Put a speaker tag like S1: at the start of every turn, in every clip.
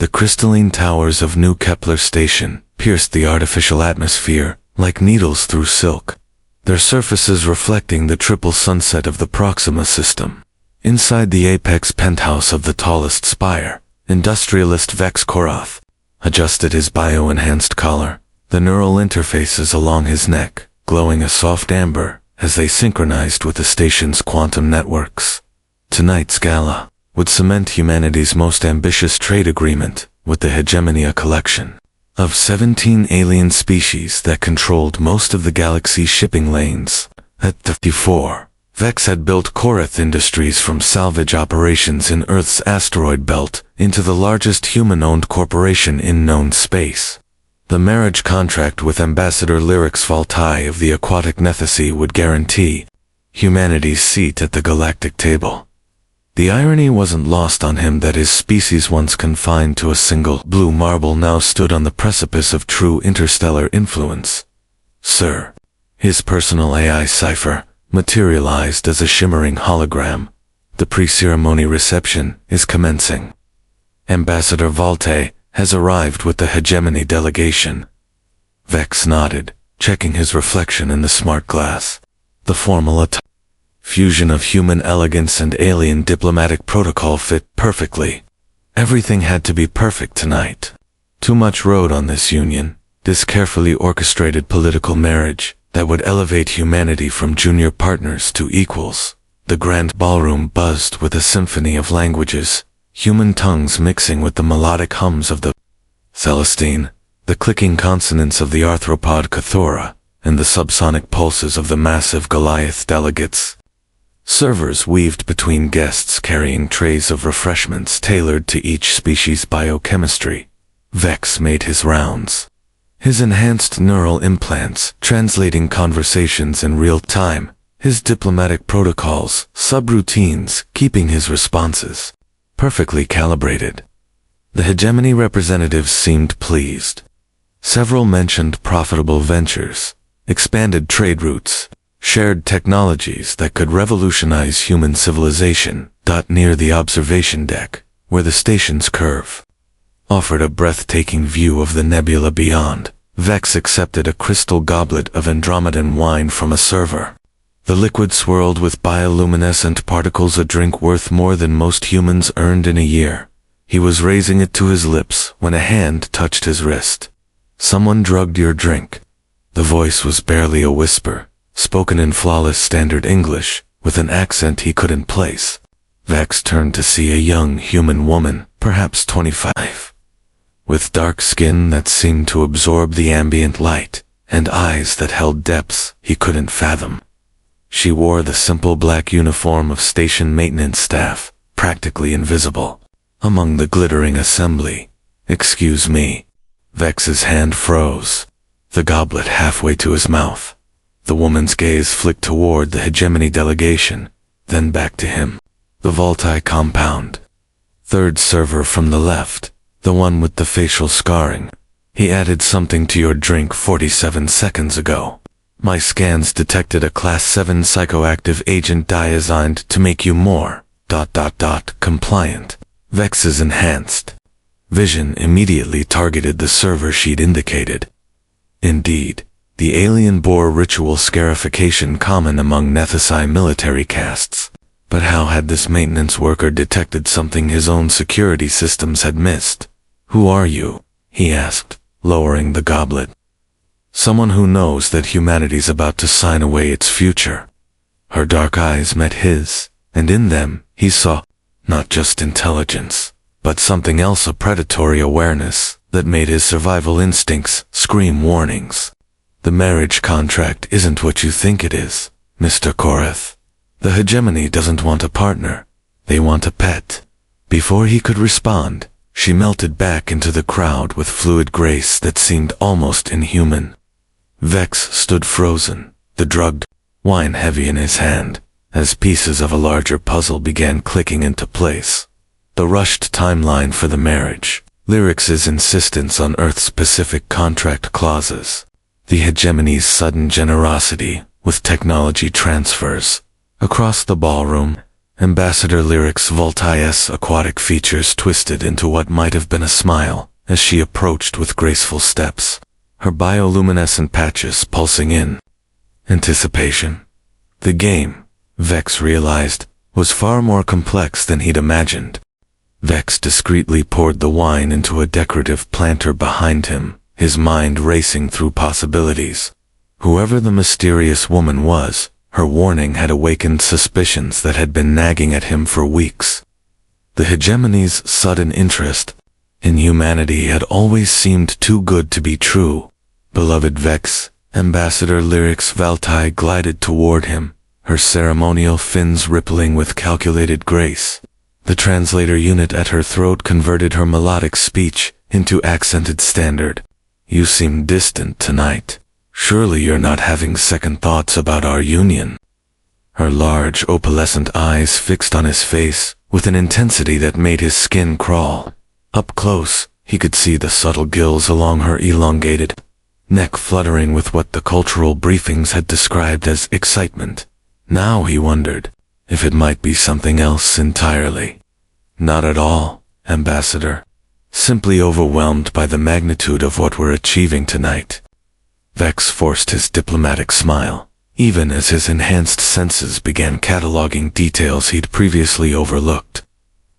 S1: The crystalline towers of New Kepler Station pierced the artificial atmosphere like needles through silk, their surfaces reflecting the triple sunset of the Proxima system. Inside the apex penthouse of the tallest spire, industrialist Vex Korath adjusted his bio-enhanced collar, the neural interfaces along his neck glowing a soft amber as they synchronized with the station's quantum networks. Tonight's gala would cement humanity's most ambitious trade agreement with the Hegemonia collection of 17 alien species that controlled most of the galaxy's shipping lanes. At 54, Vex had built Korath Industries from salvage operations in Earth's asteroid belt into the largest human-owned corporation in known space. The marriage contract with Ambassador Lyrics Valtai of the Aquatic Nethysy would guarantee humanity's seat at the galactic table. The irony wasn't lost on him that his species, once confined to a single blue marble, now stood on the precipice of true interstellar influence. Sir, his personal AI cipher materialized as a shimmering hologram. The pre-ceremony reception is commencing. Ambassador Valtai has arrived with the hegemony delegation. Vex nodded, checking his reflection in the smart glass. The formal fusion of human elegance and alien diplomatic protocol fit perfectly. Everything had to be perfect tonight. Too much rode on this union, this carefully orchestrated political marriage that would elevate humanity from junior partners to equals. The grand ballroom buzzed with a symphony of languages, human tongues mixing with the melodic hums of the Celestine, the clicking consonants of the arthropod Cathora, and the subsonic pulses of the massive Goliath delegates. Servers weaved between guests carrying trays of refreshments tailored to each species' biochemistry. Vex made his rounds, his enhanced neural implants translating conversations in real time, his diplomatic protocols, subroutines keeping his responses perfectly calibrated. The hegemony representatives seemed pleased. Several mentioned profitable ventures, expanded trade routes, shared technologies that could revolutionize human civilization. Near the observation deck, where the station's curve offered a breathtaking view of the nebula beyond, Vex accepted a crystal goblet of Andromedan wine from a server. The liquid swirled with bioluminescent particles, a drink worth more than most humans earned in a year. He was raising it to his lips when a hand touched his wrist. "Someone drugged your drink." The voice was barely a whisper, spoken in flawless standard English, with an accent he couldn't place. Vex turned to see a young human woman, perhaps 25, with dark skin that seemed to absorb the ambient light, and eyes that held depths he couldn't fathom. She wore the simple black uniform of station maintenance staff, practically invisible among the glittering assembly. "Excuse me." Vex's hand froze, the goblet halfway to his mouth. The woman's gaze flicked toward the hegemony delegation, then back to him. The Valtai compound. Third server from the left, the one with the facial scarring. "He added something to your drink 47 seconds ago. My scans detected a Class 7 psychoactive agent designed to make you more compliant." Vex's enhanced vision immediately targeted the server she'd indicated. Indeed, the alien bore ritual scarification common among Nethysy military castes. But how had this maintenance worker detected something his own security systems had missed? "Who are you?" he asked, lowering the goblet. "Someone who knows that humanity's about to sign away its future." Her dark eyes met his, and in them he saw not just intelligence, but something else, a predatory awareness that made his survival instincts scream warnings. "The marriage contract isn't what you think it is, Mr. Korath. The hegemony doesn't want a partner, they want a pet." Before he could respond, she melted back into the crowd with fluid grace that seemed almost inhuman. Vex stood frozen, the drugged wine heavy in his hand, as pieces of a larger puzzle began clicking into place. The rushed timeline for the marriage, Lyrics' insistence on Earth-specific contract clauses, the hegemony's sudden generosity with technology transfers. Across the ballroom, Ambassador Lyric's Voltaire's aquatic features twisted into what might have been a smile as she approached with graceful steps, her bioluminescent patches pulsing in anticipation. The game, Vex realized, was far more complex than he'd imagined. Vex discreetly poured the wine into a decorative planter behind him, his mind racing through possibilities. Whoever the mysterious woman was, her warning had awakened suspicions that had been nagging at him for weeks. The hegemony's sudden interest in humanity had always seemed too good to be true. Beloved Vex, Ambassador Lyric's Valtai glided toward him, her ceremonial fins rippling with calculated grace. The translator unit at her throat converted her melodic speech into accented standard. You seem distant tonight. Surely you're not having second thoughts about our union. Her large, opalescent eyes fixed on his face with an intensity that made his skin crawl. Up close, he could see the subtle gills along her elongated neck fluttering with what the cultural briefings had described as excitement. Now he wondered if it might be something else entirely. Not at all, Ambassador. Simply overwhelmed by the magnitude of what we're achieving tonight. Vex forced his diplomatic smile, even as his enhanced senses began cataloging details he'd previously overlooked.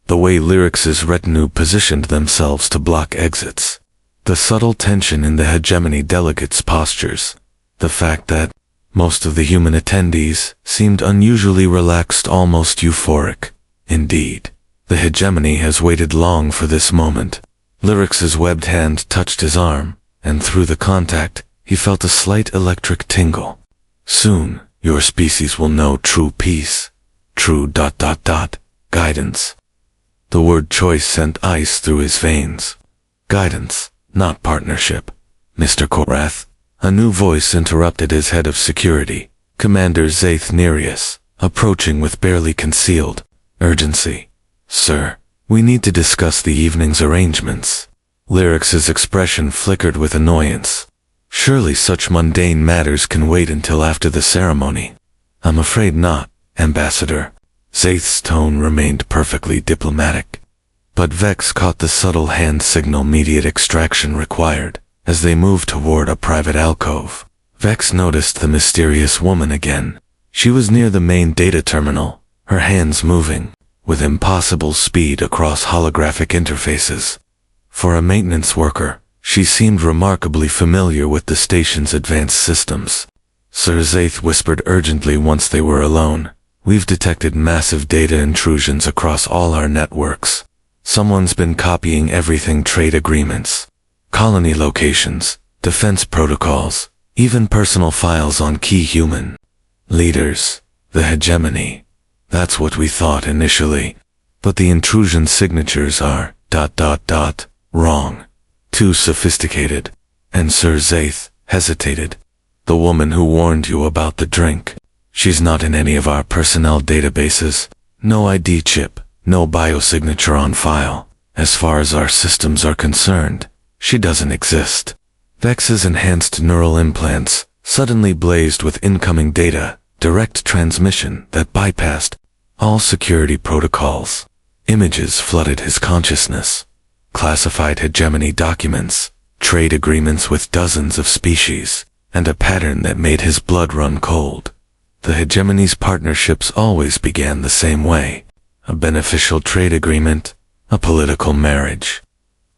S1: The way Lyric's retinue positioned themselves to block exits, the subtle tension in the hegemony delegates' postures, the fact that most of the human attendees seemed unusually relaxed, almost euphoric. Indeed, the hegemony has waited long for this moment. Lyric's webbed hand touched his arm, and through the contact, he felt a slight electric tingle. Soon, your species will know true peace, true ... guidance. The word choice sent ice through his veins. Guidance, not partnership. Mr. Korath, a new voice interrupted his head of security, Commander Zaith Nereus, approaching with barely concealed urgency. Sir, we need to discuss the evening's arrangements. Lyric's expression flickered with annoyance. Surely such mundane matters can wait until after the ceremony. I'm afraid not, Ambassador. Zaith's tone remained perfectly diplomatic. But Vex caught the subtle hand signal immediate extraction required, as they moved toward a private alcove. Vex noticed the mysterious woman again. She was near the main data terminal, her hands moving with impossible speed across holographic interfaces. For a maintenance worker, she seemed remarkably familiar with the station's advanced systems. Sir Zaith whispered urgently once they were alone. We've detected massive data intrusions across all our networks. Someone's been copying everything: trade agreements, colony locations, defense protocols, even personal files on key human leaders. The hegemony. That's what we thought initially. But the intrusion signatures are ... wrong. Too sophisticated. And Sir Zaith hesitated. The woman who warned you about the drink. She's not in any of our personnel databases. No ID chip, no biosignature on file. As far as our systems are concerned, she doesn't exist. Vex's enhanced neural implants suddenly blazed with incoming data, direct transmission that bypassed all security protocols. Images flooded his consciousness. Classified hegemony documents, trade agreements with dozens of species, and a pattern that made his blood run cold. The hegemony's partnerships always began the same way. A beneficial trade agreement, a political marriage.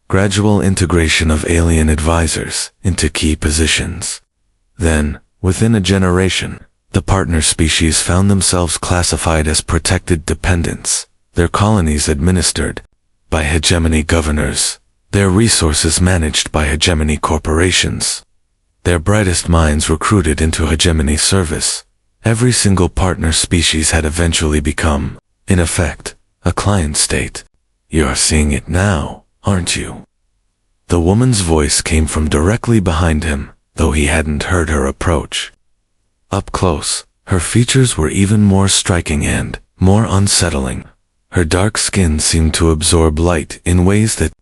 S1: Gradual integration of alien advisors into key positions. Then, within a generation, the partner species found themselves classified as protected dependents, their colonies administered by hegemony governors, their resources managed by hegemony corporations, their brightest minds recruited into hegemony service. Every single partner species had eventually become, in effect, a client state. You're seeing it now, aren't you? The woman's voice came from directly behind him, though he hadn't heard her approach. Up close, her features were even more striking and more unsettling. Her dark skin seemed to absorb light in ways that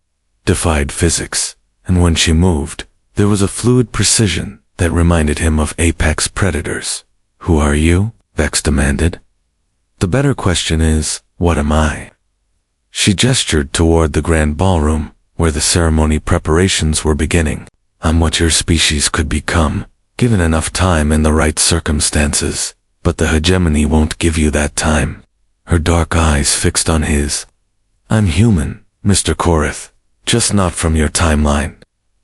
S1: defied physics, and when she moved, there was a fluid precision that reminded him of apex predators. Who are you? Vex demanded. The better question is, what am I? She gestured toward the grand ballroom, where the ceremony preparations were beginning. I'm what your species could become, given enough time and the right circumstances, but the hegemony won't give you that time. Her dark eyes fixed on his. I'm human, Mr. Korith, just not from your timeline.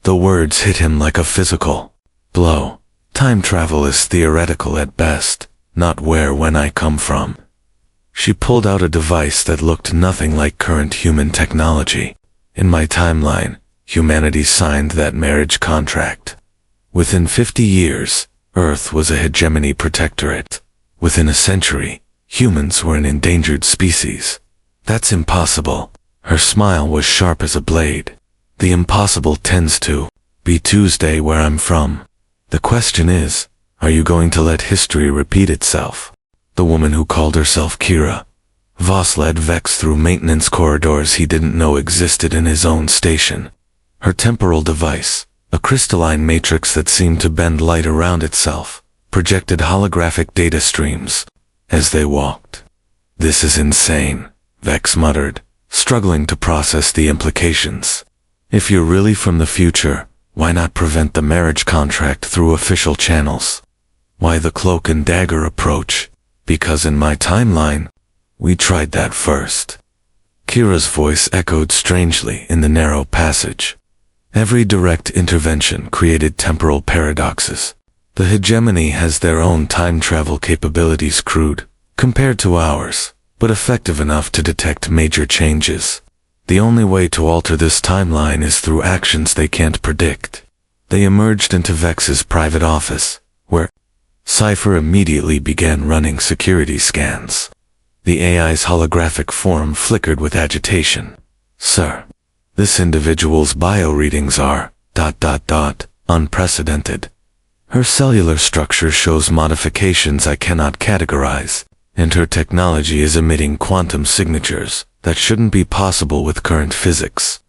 S1: The words hit him like a physical blow. Time travel is theoretical at best, not when I come from. She pulled out a device that looked nothing like current human technology. In my timeline, humanity signed that marriage contract. Within 50 years, Earth was a hegemony protectorate. Within a century, humans were an endangered species. That's impossible. Her smile was sharp as a blade. The impossible tends to be Tuesday where I'm from. The question is, are you going to let history repeat itself? The woman who called herself Kira. Voss led Vex through maintenance corridors he didn't know existed in his own station. Her temporal device, a crystalline matrix that seemed to bend light around itself, projected holographic data streams as they walked. This is insane, Vex muttered, struggling to process the implications. If you're really from the future, why not prevent the marriage contract through official channels? Why the cloak and dagger approach? Because in my timeline, we tried that first. Kira's voice echoed strangely in the narrow passage. Every direct intervention created temporal paradoxes. The hegemony has their own time travel capabilities, crude compared to ours, but effective enough to detect major changes. The only way to alter this timeline is through actions they can't predict. They emerged into Vex's private office, where Cypher immediately began running security scans. The AI's holographic form flickered with agitation. Sir, this individual's bio-readings are ... unprecedented. Her cellular structure shows modifications I cannot categorize, and her technology is emitting quantum signatures that shouldn't be possible with current physics.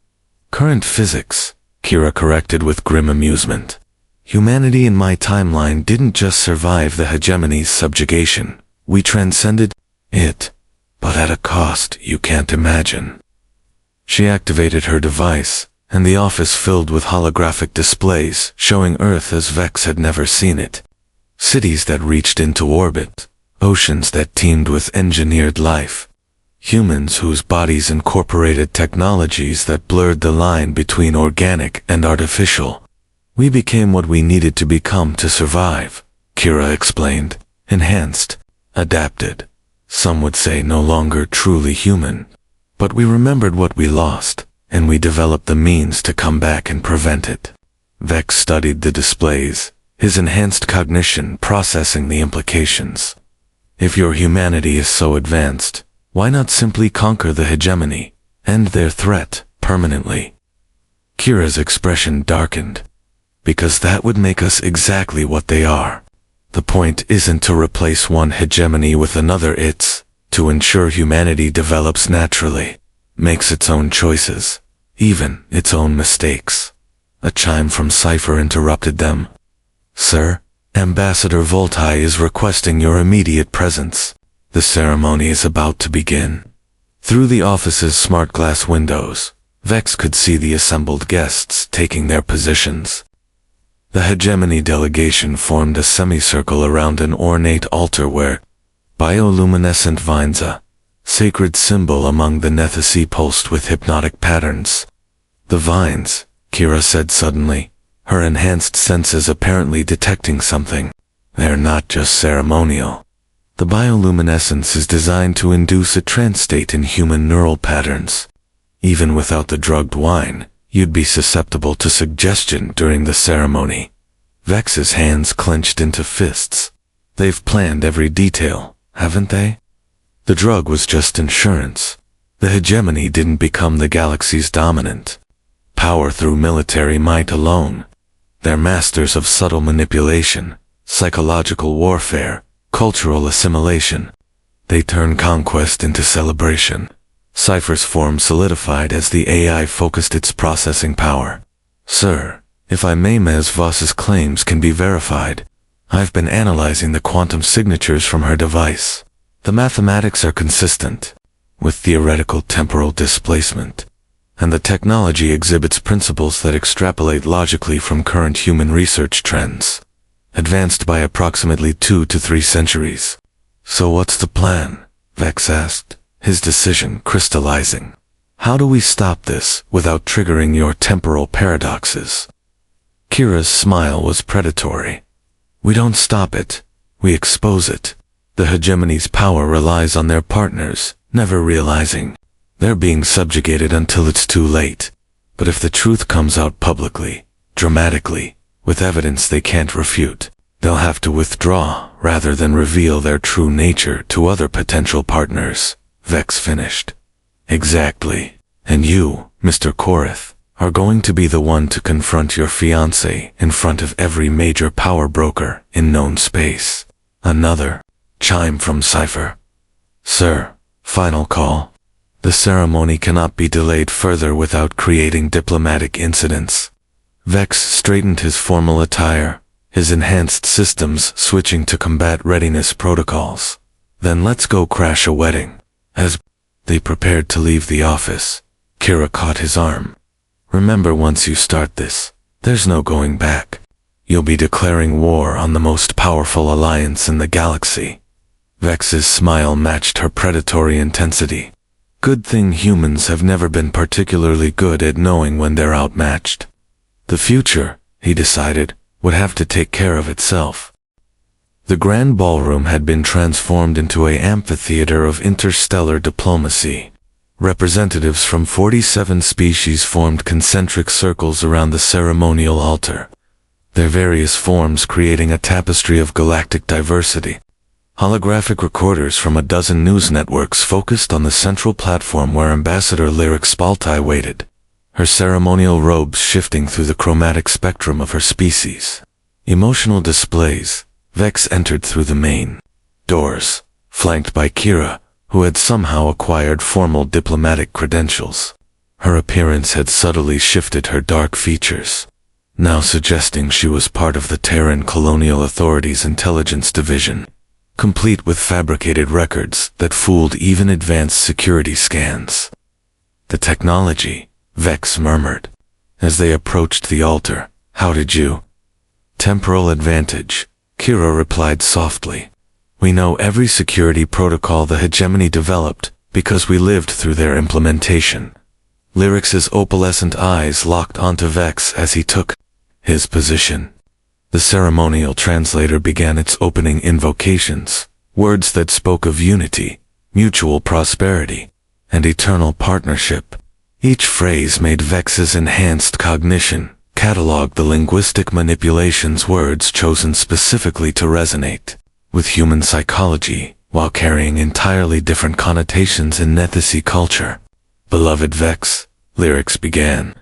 S1: Current physics, Kira corrected with grim amusement. Humanity in my timeline didn't just survive the hegemony's subjugation, we transcended it, but at a cost you can't imagine. She activated her device, and the office filled with holographic displays showing Earth as Vex had never seen it. Cities that reached into orbit, oceans that teemed with engineered life, humans whose bodies incorporated technologies that blurred the line between organic and artificial. We became what we needed to become to survive, Kira explained. Enhanced, adapted. Some would say no longer truly human. But we remembered what we lost, and we developed the means to come back and prevent it. Vex studied the displays, his enhanced cognition processing the implications. If your humanity is so advanced, why not simply conquer the hegemony, end their threat, permanently? Kira's expression darkened. Because that would make us exactly what they are. The point isn't to replace one hegemony with another, it's to ensure humanity develops naturally, makes its own choices, even its own mistakes. A chime from Cypher interrupted them. Sir, Ambassador Voltai is requesting your immediate presence. The ceremony is about to begin. Through the office's smart glass windows, Vex could see the assembled guests taking their positions. The hegemony delegation formed a semicircle around an ornate altar where bioluminescent vines, a sacred symbol among the Nethasi, pulsed with hypnotic patterns. The vines, Kira said suddenly, her enhanced senses apparently detecting something. They're not just ceremonial. The bioluminescence is designed to induce a trance state in human neural patterns. Even without the drugged wine, you'd be susceptible to suggestion during the ceremony. Vex's hands clenched into fists. They've planned every detail, haven't they? The drug was just insurance. The hegemony didn't become the galaxy's dominant power through military might alone. They're masters of subtle manipulation, psychological warfare, cultural assimilation. They turn conquest into celebration. Cypher's form solidified as the AI focused its processing power. Sir, if I may, Ms. Voss's claims can be verified. I've been analyzing the quantum signatures from her device. The mathematics are consistent with theoretical temporal displacement, and the technology exhibits principles that extrapolate logically from current human research trends, advanced by approximately 2 to 3 centuries. So what's the plan? Vex asked, his decision crystallizing. How do we stop this without triggering your temporal paradoxes? Kira's smile was predatory. We don't stop it, we expose it. The hegemony's power relies on their partners, never realizing they're being subjugated until it's too late. But if the truth comes out publicly, dramatically, with evidence they can't refute, they'll have to withdraw rather than reveal their true nature to other potential partners, Vex finished. Exactly. And you, Mr. Korith, are going to be the one to confront your fiancé in front of every major power broker in known space. Another chime from Cypher. Sir, final call. The ceremony cannot be delayed further without creating diplomatic incidents. Vex straightened his formal attire, his enhanced systems switching to combat readiness protocols. Then let's go crash a wedding. As they prepared to leave the office, Kira caught his arm. Remember, once you start this, there's no going back. You'll be declaring war on the most powerful alliance in the galaxy. Vex's smile matched her predatory intensity. Good thing humans have never been particularly good at knowing when they're outmatched. The future, he decided, would have to take care of itself. The grand ballroom had been transformed into an amphitheater of interstellar diplomacy. Representatives from 47 species formed concentric circles around the ceremonial altar, their various forms creating a tapestry of galactic diversity. Holographic recorders from a dozen news networks focused on the central platform where Ambassador Lyric Spaltai waited, her ceremonial robes shifting through the chromatic spectrum of her species. Emotional displays. Vex entered through the main doors, flanked by Kira, who had somehow acquired formal diplomatic credentials. Her appearance had subtly shifted her dark features, now suggesting she was part of the Terran Colonial Authority's intelligence division, complete with fabricated records that fooled even advanced security scans. The technology, Vex murmured, as they approached the altar. How did you? Temporal advantage, Kira replied softly. We know every security protocol the hegemony developed because we lived through their implementation. Lyric's opalescent eyes locked onto Vex as he took his position. The ceremonial translator began its opening invocations, words that spoke of unity, mutual prosperity, and eternal partnership. Each phrase made Vex's enhanced cognition catalog the linguistic manipulations words chosen specifically to resonate with human psychology, while carrying entirely different connotations in Nethisi culture. Beloved Vex, Lyrics began,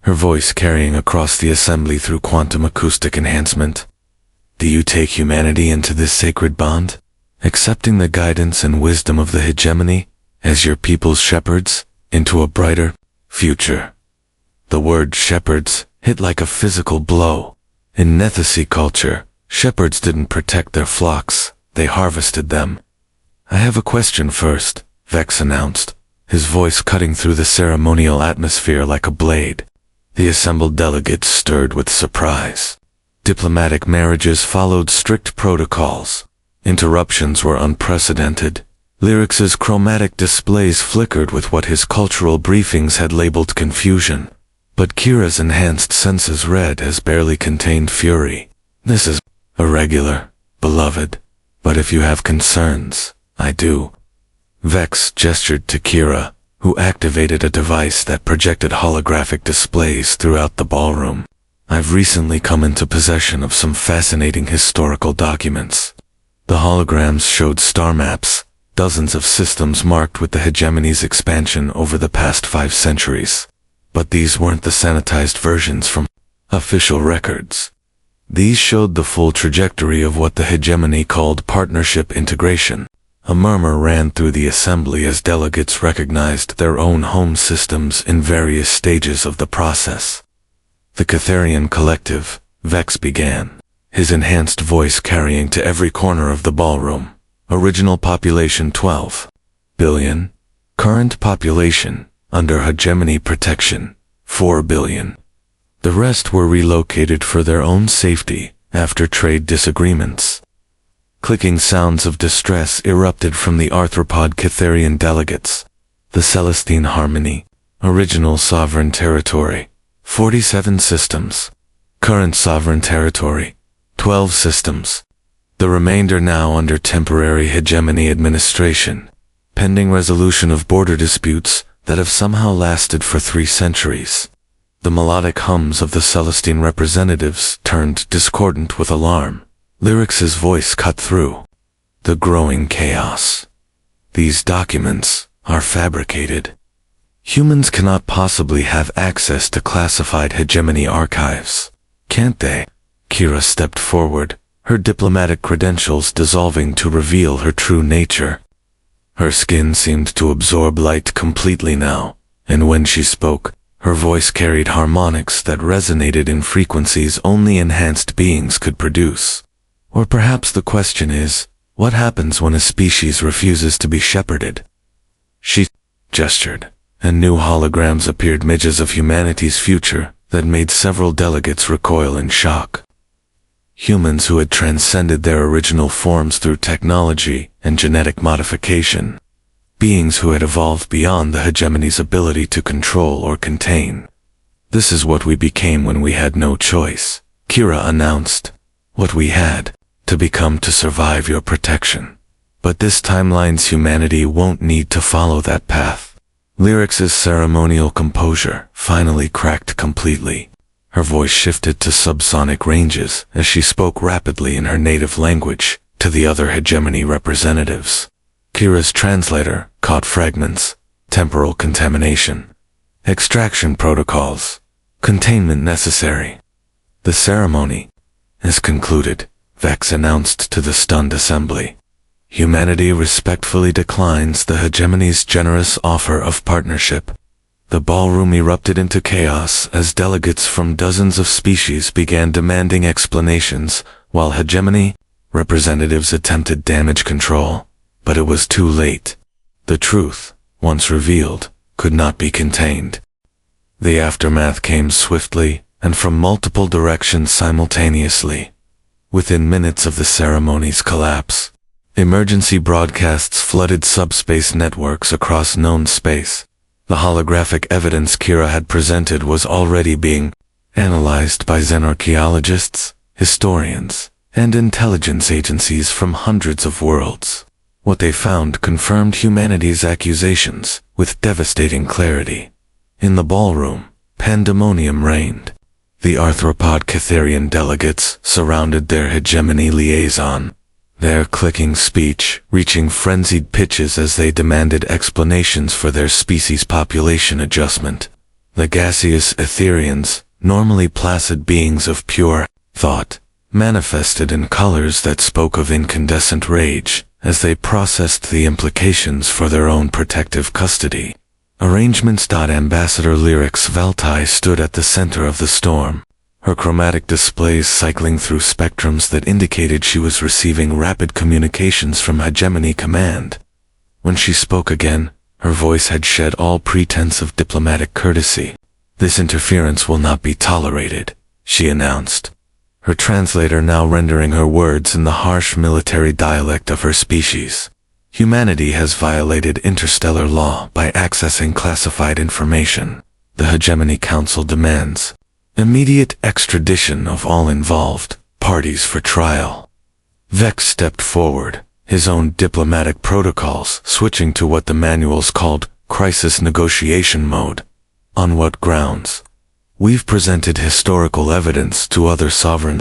S1: her voice carrying across the assembly through quantum acoustic enhancement. Do you take humanity into this sacred bond, accepting the guidance and wisdom of the hegemony as your people's shepherds into a brighter future? The word shepherds hit like a physical blow. In Nethisi culture, shepherds didn't protect their flocks, they harvested them. I have a question first, Vex announced, his voice cutting through the ceremonial atmosphere like a blade. The assembled delegates stirred with surprise. Diplomatic marriages followed strict protocols. Interruptions were unprecedented. Lyrics's chromatic displays flickered with what his cultural briefings had labeled confusion. But Kira's enhanced senses read as barely contained fury. This is irregular, beloved. But if you have concerns, I do. Vex gestured to Kira, who activated a device that projected holographic displays throughout the ballroom. I've recently come into possession of some fascinating historical documents. The holograms showed star maps, dozens of systems marked with the hegemony's expansion over the past 5 centuries. But these weren't the sanitized versions from official records. These showed the full trajectory of what the hegemony called partnership integration. A murmur ran through the assembly as delegates recognized their own home systems in various stages of the process. The Catharian Collective, Vex began, his enhanced voice carrying to every corner of the ballroom. Original population 12 billion. Current population, under hegemony protection, 4 billion. The rest were relocated for their own safety after trade disagreements. Clicking sounds of distress erupted from the arthropod Cytherian delegates. The Celestine Harmony. Original sovereign territory, 47 systems. Current sovereign territory, 12 systems. The remainder now under temporary hegemony administration, pending resolution of border disputes that have somehow lasted for 3 centuries. The melodic hums of the Celestine representatives turned discordant with alarm. Lyrix's voice cut through the growing chaos. These documents are fabricated. Humans cannot possibly have access to classified hegemony archives, can't they? Kira stepped forward, her diplomatic credentials dissolving to reveal her true nature. Her skin seemed to absorb light completely now, and when she spoke, her voice carried harmonics that resonated in frequencies only enhanced beings could produce. Or perhaps the question is, what happens when a species refuses to be shepherded? She gestured, and new holograms appeared, images of humanity's future that made several delegates recoil in shock. Humans who had transcended their original forms through technology and genetic modification. Beings who had evolved beyond the hegemony's ability to control or contain. This is what we became when we had no choice, Kira announced. What we had to become to survive your protection. But this timeline's humanity won't need to follow that path. Lyrix's ceremonial composure finally cracked completely. Her voice shifted to subsonic ranges as she spoke rapidly in her native language to the other hegemony representatives. Kira's translator caught fragments, temporal contamination, extraction protocols, containment necessary. The ceremony is concluded, Vex announced to the stunned assembly. Humanity respectfully declines the hegemony's generous offer of partnership. The ballroom erupted into chaos as delegates from dozens of species began demanding explanations, while hegemony representatives attempted damage control. But it was too late. The truth, once revealed, could not be contained. The aftermath came swiftly and from multiple directions simultaneously. Within minutes of the ceremony's collapse, emergency broadcasts flooded subspace networks across known space. The holographic evidence Kira had presented was already being analyzed by xenarchaeologists, historians, and intelligence agencies from hundreds of worlds. What they found confirmed humanity's accusations with devastating clarity. In the ballroom, pandemonium reigned. The arthropod Cytherian delegates surrounded their hegemony liaison, their clicking speech reaching frenzied pitches as they demanded explanations for their species' population adjustment. The gaseous Etherians, normally placid beings of pure thought, manifested in colors that spoke of incandescent rage as they processed the implications for their own protective custody. Arrangements. Ambassador Lyrix Veltai stood at the center of the storm, her chromatic displays cycling through spectrums that indicated she was receiving rapid communications from Hegemony Command. When she spoke again, her voice had shed all pretense of diplomatic courtesy. "This interference will not be tolerated," she announced, her translator now rendering her words in the harsh military dialect of her species. "Humanity has violated interstellar law by accessing classified information. The Hegemony Council demands immediate extradition of all involved parties for trial." Vex stepped forward, his own diplomatic protocols switching to what the manuals called crisis negotiation mode. "On what grounds?" "We've presented historical evidence to other sovereign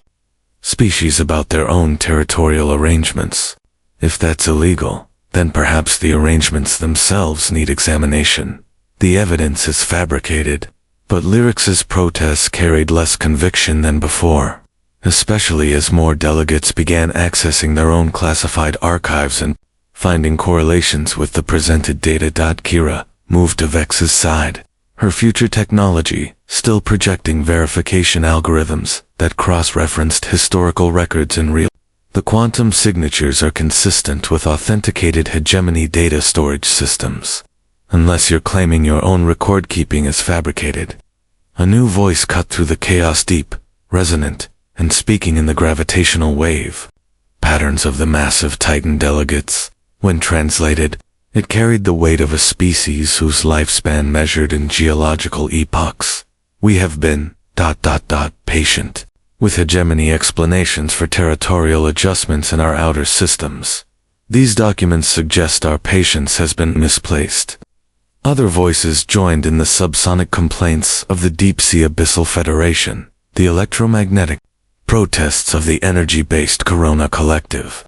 S1: species about their own territorial arrangements. If that's illegal, then perhaps the arrangements themselves need examination. The evidence is fabricated." But Lyrix's protests carried less conviction than before, especially as more delegates began accessing their own classified archives and finding correlations with the presented data. Kira moved to Vex's side, her future technology still projecting verification algorithms that cross-referenced historical records in real The quantum signatures are consistent with authenticated hegemony data storage systems, unless you're claiming your own record keeping is fabricated. A new voice cut through the chaos, deep, resonant, and speaking in the gravitational wave patterns of the massive Titan delegates. When translated, it carried the weight of a species whose lifespan measured in geological epochs. We have been, patient, with hegemony explanations for territorial adjustments in our outer systems. These documents suggest our patience has been misplaced. Other voices joined in the subsonic complaints of the Deep-Sea Abyssal Federation, the electromagnetic protests of the energy-based Corona Collective,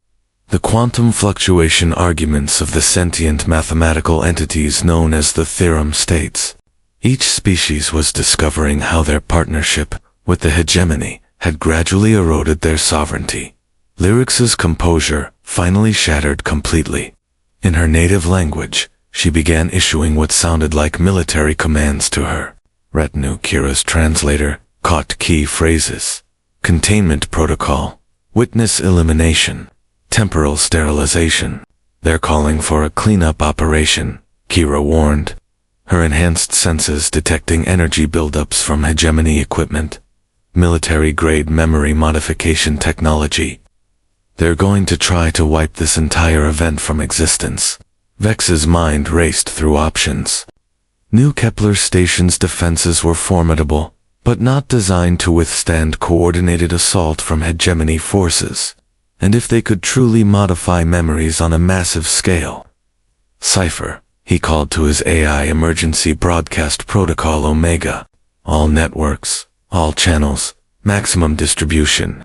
S1: the quantum fluctuation arguments of the sentient mathematical entities known as the theorem states. Each species was discovering how their partnership with the hegemony had gradually eroded their sovereignty. Lyrix's composure finally shattered completely. In her native language, she began issuing what sounded like military commands to her retinue. Kira's translator caught key phrases: containment protocol, witness elimination, temporal sterilization. They're calling for a cleanup operation, Kira warned, her enhanced senses detecting energy buildups from hegemony equipment, military-grade memory modification technology. They're going to try to wipe this entire event from existence. Vex's mind raced through options. New Kepler station's defenses were formidable, but not designed to withstand coordinated assault from hegemony forces. And if they could truly modify memories on a massive scale. Cipher, he called to his AI emergency broadcast protocol Omega. All networks, all channels, maximum distribution.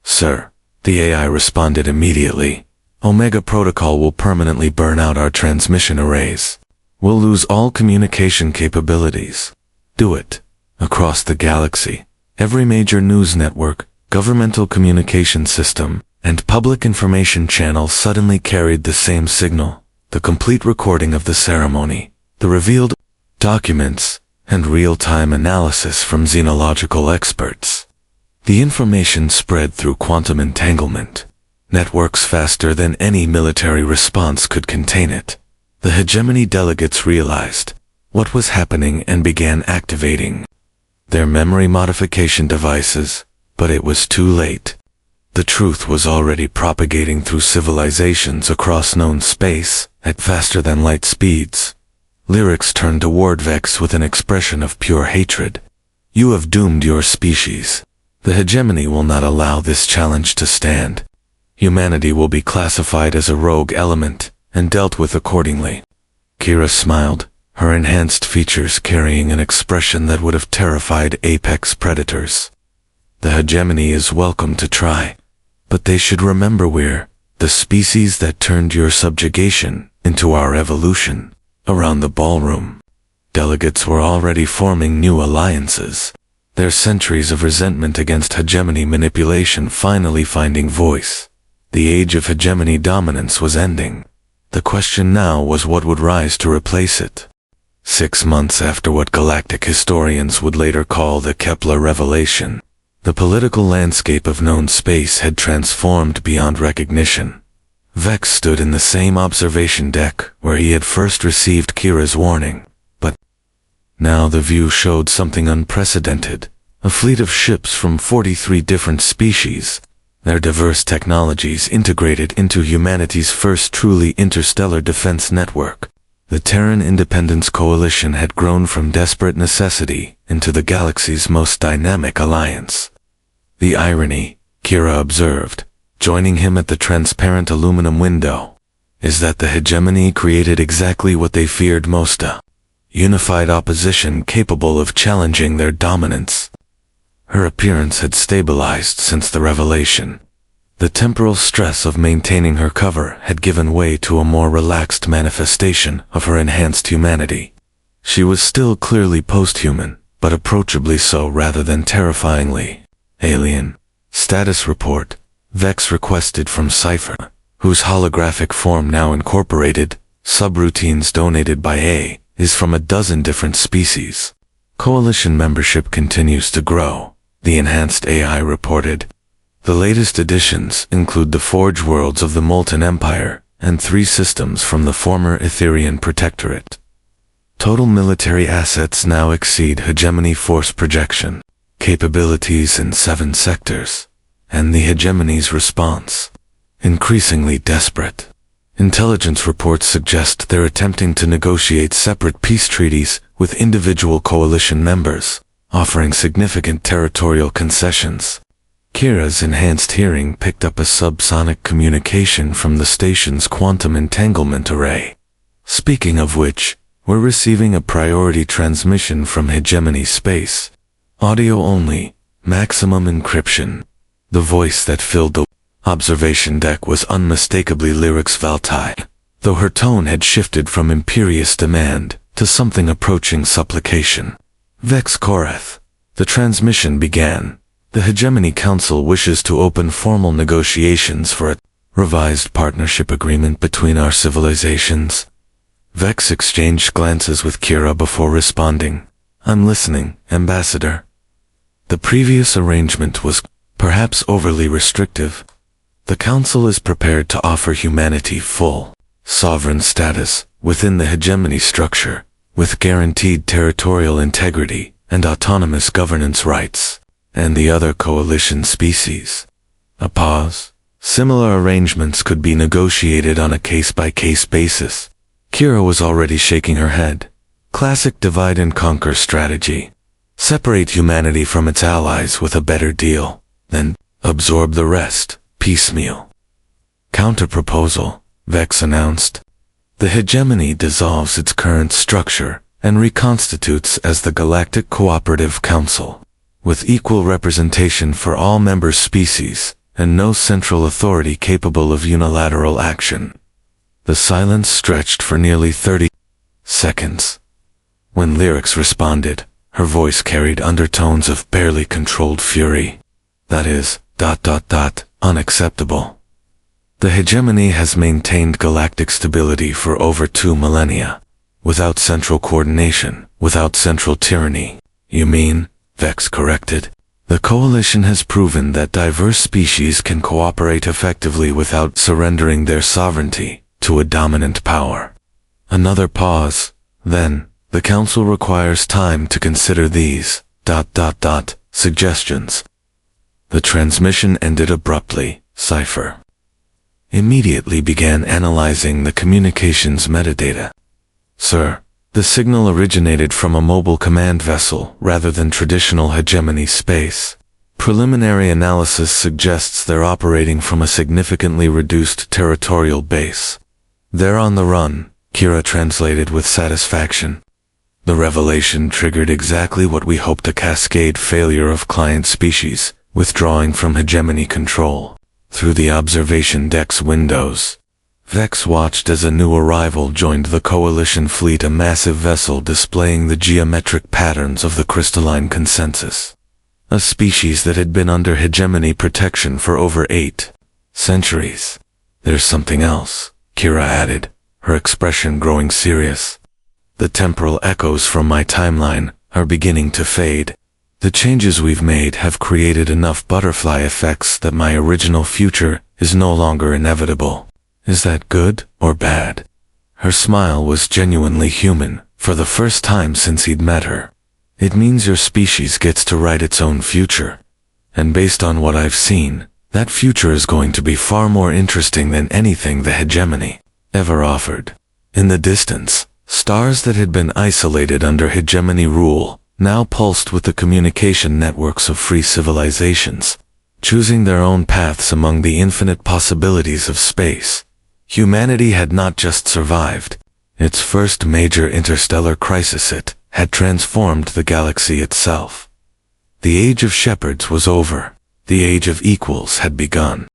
S1: Sir, the AI responded immediately. Omega protocol will permanently burn out our transmission arrays. We'll lose all communication capabilities. Do it. Across the galaxy, every major news network, governmental communication system, and public information channel suddenly carried the same signal, the complete recording of the ceremony, the revealed documents, and real-time analysis from xenological experts. The information spread through quantum entanglement. Networks faster than any military response could contain it. The hegemony delegates realized what was happening and began activating their memory modification devices, but it was too late. The truth was already propagating through civilizations across known space at faster than light speeds. Lyrix turned toward Vex with an expression of pure hatred. You have doomed your species. The hegemony will not allow this challenge to stand. Humanity will be classified as a rogue element and dealt with accordingly. Kira smiled, her enhanced features carrying an expression that would have terrified apex predators. The hegemony is welcome to try, but they should remember we're the species that turned your subjugation into our evolution. Around the ballroom, delegates were already forming new alliances, their centuries of resentment against hegemony manipulation finally finding voice. The age of hegemony dominance was ending. The question now was what would rise to replace it. 6 months after what galactic historians would later call the Kepler revelation, the political landscape of known space had transformed beyond recognition. Vex stood in the same observation deck where he had first received Kira's warning, but now the view showed something unprecedented. A fleet of ships from 43 different species, their diverse technologies integrated into humanity's first truly interstellar defense network. The Terran Independence Coalition had grown from desperate necessity into the galaxy's most dynamic alliance. The irony, Kira observed, joining him at the transparent aluminum window, is that the hegemony created exactly what they feared most, a unified opposition capable of challenging their dominance. Her appearance had stabilized since the revelation. The temporal stress of maintaining her cover had given way to a more relaxed manifestation of her enhanced humanity. She was still clearly post-human, but approachably so rather than terrifyingly alien. Status report, Vex requested from Cipher, whose holographic form now incorporated subroutines donated by A, is from a dozen different species. Coalition membership continues to grow, the enhanced AI reported. The latest additions include the Forge worlds of the Molten Empire and 3 systems from the former Etherian Protectorate. Total military assets now exceed hegemony force projection, capabilities in 7 sectors, and the hegemony's response, increasingly desperate. Intelligence reports suggest they're attempting to negotiate separate peace treaties with individual coalition members, offering significant territorial concessions. Kira's enhanced hearing picked up a subsonic communication from the station's quantum entanglement array. Speaking of which, we're receiving a priority transmission from Hegemony Space. Audio only, maximum encryption. The voice that filled the observation deck was unmistakably Lyric's Valtai, though her tone had shifted from imperious demand to something approaching supplication. Vex Korath. The transmission began. The Hegemony Council wishes to open formal negotiations for a revised partnership agreement between our civilizations. Vex exchanged glances with Kira before responding. I'm listening, Ambassador. The previous arrangement was perhaps overly restrictive. The Council is prepared to offer humanity full, sovereign status within the hegemony structure, with guaranteed territorial integrity and autonomous governance rights, and the other coalition species. A pause. Similar arrangements could be negotiated on a case-by-case basis. Kira was already shaking her head. Classic divide-and-conquer strategy. Separate humanity from its allies with a better deal, then absorb the rest, piecemeal. Counter-proposal, Vex announced. The hegemony dissolves its current structure and reconstitutes as the Galactic Cooperative Council, with equal representation for all member species and no central authority capable of unilateral action. The silence stretched for nearly 30 seconds. When Lyrics responded, her voice carried undertones of barely controlled fury. That is, unacceptable. The hegemony has maintained galactic stability for over 2 millennia, without central coordination, without central tyranny. You mean, Vex corrected. The coalition has proven that diverse species can cooperate effectively without surrendering their sovereignty to a dominant power. Another pause. Then, the Council requires time to consider these, suggestions. The transmission ended abruptly. Cipher immediately began analyzing the communications metadata. Sir, the signal originated from a mobile command vessel rather than traditional hegemony space. Preliminary analysis suggests they're operating from a significantly reduced territorial base. They're on the run, Kira translated with satisfaction. The revelation triggered exactly what we hoped: a cascade failure of client species, withdrawing from hegemony control. Through the observation deck's windows, Vex watched as a new arrival joined the coalition fleet, a massive vessel displaying the geometric patterns of the crystalline consensus. A species that had been under hegemony protection for over 8 centuries. There's something else, Kira added, her expression growing serious. The temporal echoes from my timeline are beginning to fade. The changes we've made have created enough butterfly effects that my original future is no longer inevitable. Is that good or bad? Her smile was genuinely human, for the first time since he'd met her. It means your species gets to write its own future. And based on what I've seen, that future is going to be far more interesting than anything the hegemony ever offered. In the distance, stars that had been isolated under hegemony rule now pulsed with the communication networks of free civilizations, choosing their own paths among the infinite possibilities of space. Humanity had not just survived. Its first major interstellar crisis had transformed the galaxy itself. The age of shepherds was over. The age of equals had begun.